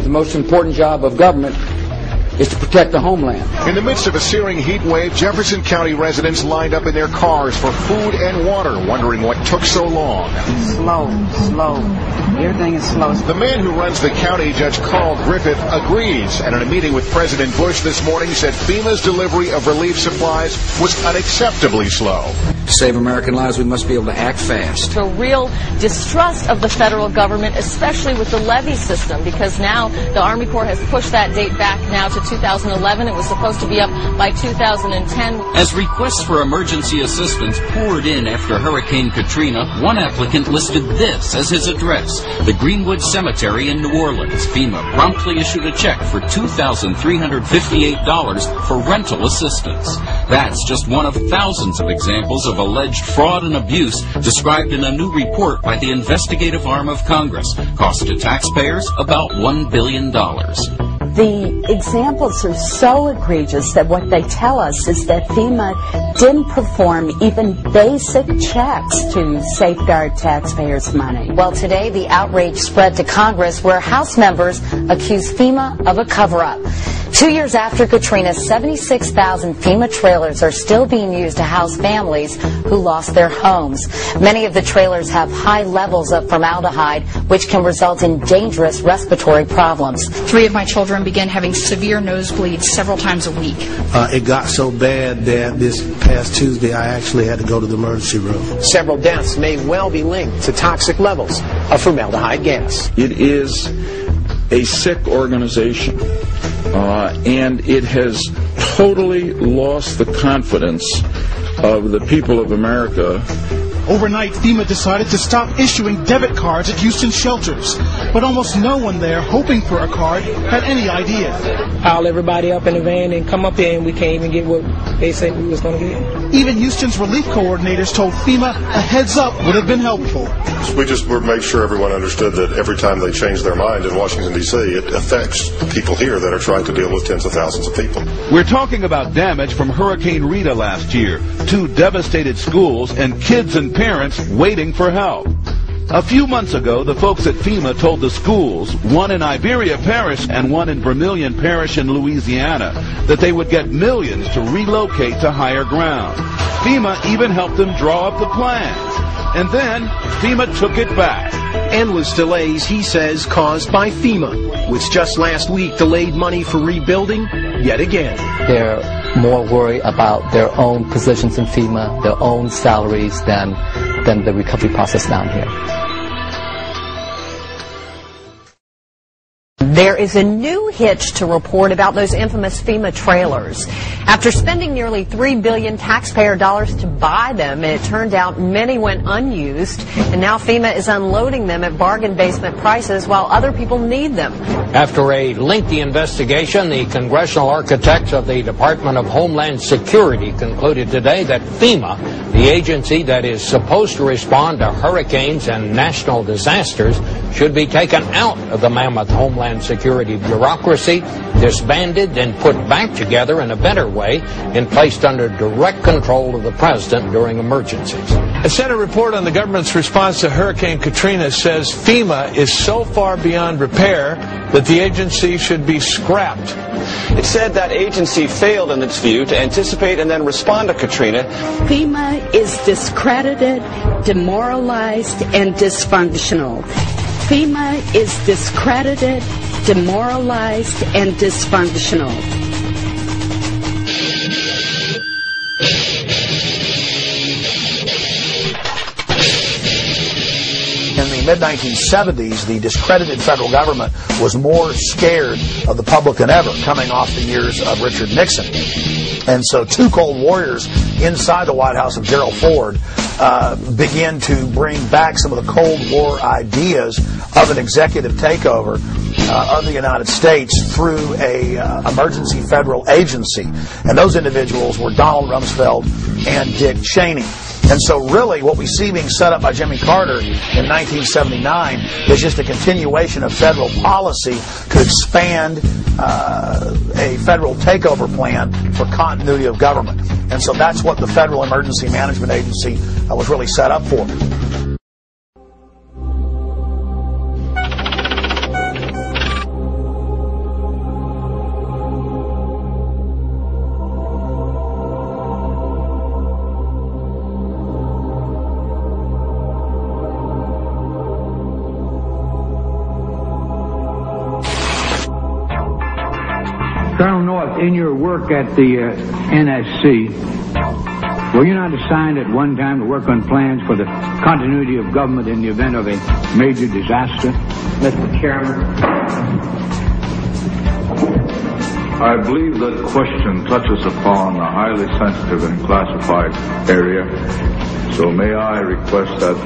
the most important job of government is to protect the homeland. In the midst of a searing heat wave, Jefferson County residents lined up in their cars for food and water, wondering what took so long. Slow. Everything is slow. The man who runs the county, Judge Carl Griffith, agrees, and in a meeting with President Bush this morning said FEMA's delivery of relief supplies was unacceptably slow. To save American lives, we must be able to act fast. A real distrust of the federal government, especially with the levee system, because now the Army Corps has pushed that date back now to 2011. It was supposed to be up by 2010. As requests for emergency assistance poured in after Hurricane Katrina, one applicant listed this as his address, the Greenwood Cemetery in New Orleans. FEMA promptly issued a check for $2,358 for rental assistance. That's just one of thousands of examples of alleged fraud and abuse described in a new report by the investigative arm of Congress. Cost to taxpayers about $1 billion. The examples are so egregious that what they tell us is that FEMA didn't perform even basic checks to safeguard taxpayers' money. Well, today the outrage spread to Congress where House members accuse FEMA of a cover-up. 2 years after Katrina, 76,000 FEMA trailers are still being used to house families who lost their homes. Many of the trailers have high levels of formaldehyde, which can result in dangerous respiratory problems. 3 of my children began having severe nosebleeds several times a week. It got so bad that this past Tuesday I actually had to go to the emergency room. Several deaths may well be linked to toxic levels of formaldehyde gas. It is a sick organization. And it has totally lost the confidence of the people of America. Overnight, FEMA decided to stop issuing debit cards at Houston shelters, but almost no one there hoping for a card had any idea. Pile everybody up in the van and come up here, and we can't even get what they said we was going to get. Even Houston's relief coordinators told FEMA a heads up would have been helpful. We just made sure everyone understood that every time they change their mind in Washington, D.C., it affects people here that are trying to deal with tens of thousands of people. We're talking about damage from Hurricane Rita last year, 2 devastated schools, and kids and parents waiting for help. A few months ago, the folks at FEMA told the schools, one in Iberia Parish and one in Vermilion Parish in Louisiana, that they would get millions to relocate to higher ground. FEMA even helped them draw up the plans. And then FEMA took it back. Endless delays, he says, caused by FEMA, which just last week delayed money for rebuilding yet again. They're more worried about their own positions in FEMA, their own salaries, than the recovery process down here. There is a new hitch to report about those infamous FEMA trailers. After spending nearly $3 billion taxpayer dollars to buy them, it turned out many went unused, and now FEMA is unloading them at bargain basement prices while other people need them. After a lengthy investigation, the congressional architects of the Department of Homeland Security concluded today that FEMA, the agency that is supposed to respond to hurricanes and national disasters, should be taken out of the mammoth Homeland Security bureaucracy, disbanded, and put back together in a better way and placed under direct control of the president during emergencies. A Senate report on the government's response to Hurricane Katrina says FEMA is so far beyond repair that the agency should be scrapped. It said that agency failed, in its view, to anticipate and then respond to Katrina. FEMA is discredited, demoralized, and dysfunctional. FEMA is discredited, demoralized, and dysfunctional. In the mid-1970s, the discredited federal government was more scared of the public than ever, coming off the years of Richard Nixon. And so 2 Cold Warriors inside the White House of Gerald Ford began to bring back some of the Cold War ideas of an executive takeover of the United States through a emergency federal agency. And those individuals were Donald Rumsfeld and Dick Cheney. And so really what we see being set up by Jimmy Carter in 1979 is just a continuation of federal policy to expand a federal takeover plan for continuity of government. And so that's what the Federal Emergency Management Agency was really set up for. Colonel North, in your work at the NSC, were you not assigned at one time to work on plans for the continuity of government in the event of a major disaster? Mr. Chairman, I believe that question touches upon a highly sensitive and classified area, so may I request that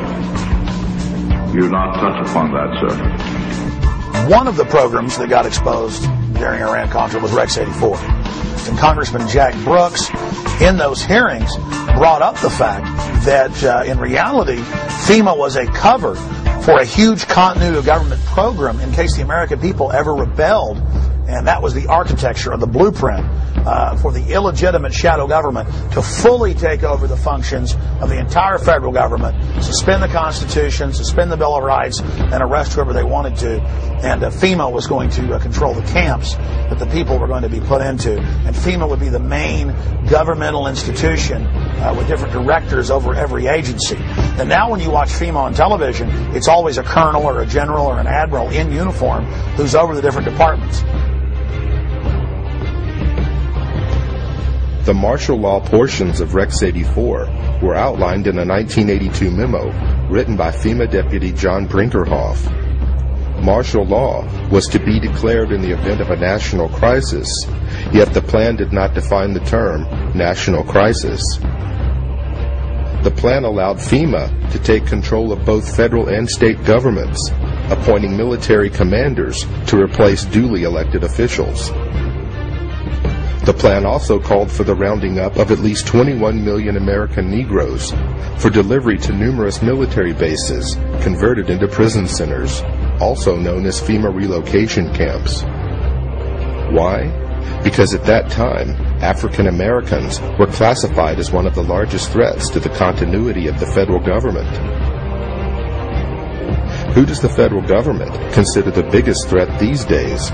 you not touch upon that, sir. One of the programs that got exposed during Iran-Contra was Rex 84. And Congressman Jack Brooks, in those hearings, brought up the fact that in reality, FEMA was a cover for a huge continuity of government program in case the American people ever rebelled. And that was the architecture of the blueprint for the illegitimate shadow government to fully take over the functions of the entire federal government, suspend the Constitution, suspend the Bill of Rights, and arrest whoever they wanted to. And FEMA was going to control the camps that the people were going to be put into. And FEMA would be the main governmental institution with different directors over every agency. And now when you watch FEMA on television, it's always a colonel or a general or an admiral in uniform who's over the different departments. The martial law portions of Rex 84 were outlined in a 1982 memo written by FEMA Deputy John Brinkerhoff. Martial law was to be declared in the event of a national crisis, yet the plan did not define the term national crisis. The plan allowed FEMA to take control of both federal and state governments, appointing military commanders to replace duly elected officials. The plan also called for the rounding up of at least 21 million American Negroes for delivery to numerous military bases converted into prison centers, also known as FEMA relocation camps. Why? Because at that time, African Americans were classified as one of the largest threats to the continuity of the federal government. Who does the federal government consider the biggest threat these days?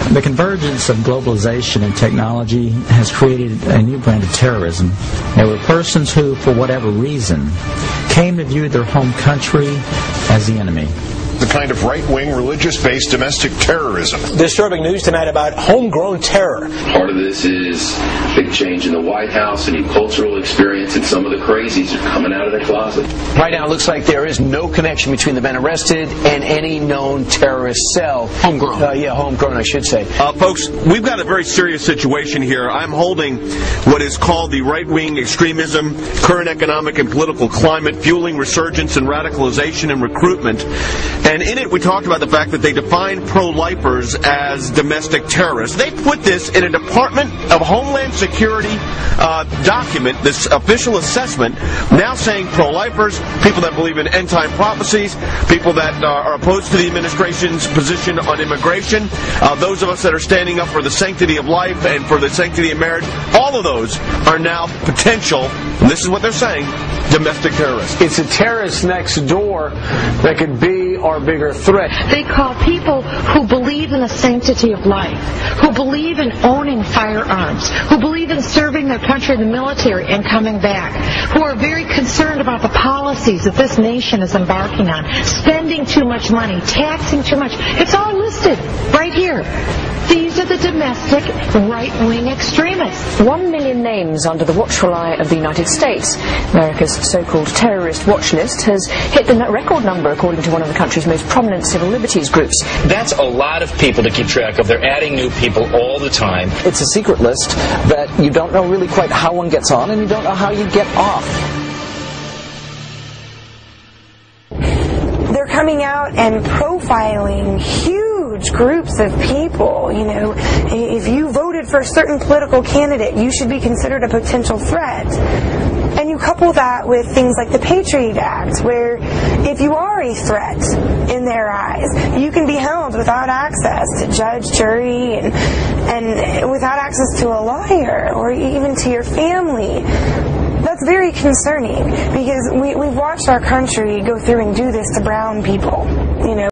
The convergence of globalization and technology has created a new brand of terrorism. There were persons who, for whatever reason, came to view their home country as the enemy. The kind of right-wing, religious-based domestic terrorism. Disturbing news tonight about homegrown terror. Part of this is a big change in the White House, a new cultural experience, and some of the crazies are coming out of their closet. Right now, it looks like there is no connection between the men arrested and any known terrorist cell. Homegrown. Homegrown, I should say. Folks, we've got a very serious situation here. I'm holding what is called the right-wing extremism, current economic and political climate, fueling resurgence and radicalization and recruitment. And in it, we talked about the fact that they define pro-lifers as domestic terrorists. They put this in a Department of Homeland Security document, this official assessment, now saying pro-lifers, people that believe in end-time prophecies, people that are opposed to the administration's position on immigration, those of us that are standing up for the sanctity of life and for the sanctity of marriage, all of those are now potential, and this is what they're saying, domestic terrorists. It's a terrorist next door that could be our bigger threat. They call people who believe in the sanctity of life, who believe in owning firearms, who believe in serving their country in the military and coming back, who are very concerned about the policies that this nation is embarking on, spending too much money, taxing too much. It's all listed right here. These are the domestic right-wing extremists. 1 million names under the watchful eye of the United States. America's so-called terrorist watch list has hit the record number, according to one of the country's most prominent civil liberties groups. That's a lot of people to keep track of. They're adding new people all the time. It's a secret list that you don't know really quite how one gets on, and you don't know how you get off. They're coming out and profiling huge groups of people. You know, if you voted for a certain political candidate, you should be considered a potential threat. And you couple that with things like the Patriot Act, where if you are a threat in their eyes, you can be held without access to judge, jury, and without access to a lawyer or even to your family. That's very concerning because we've watched our country go through and do this to brown people, you know.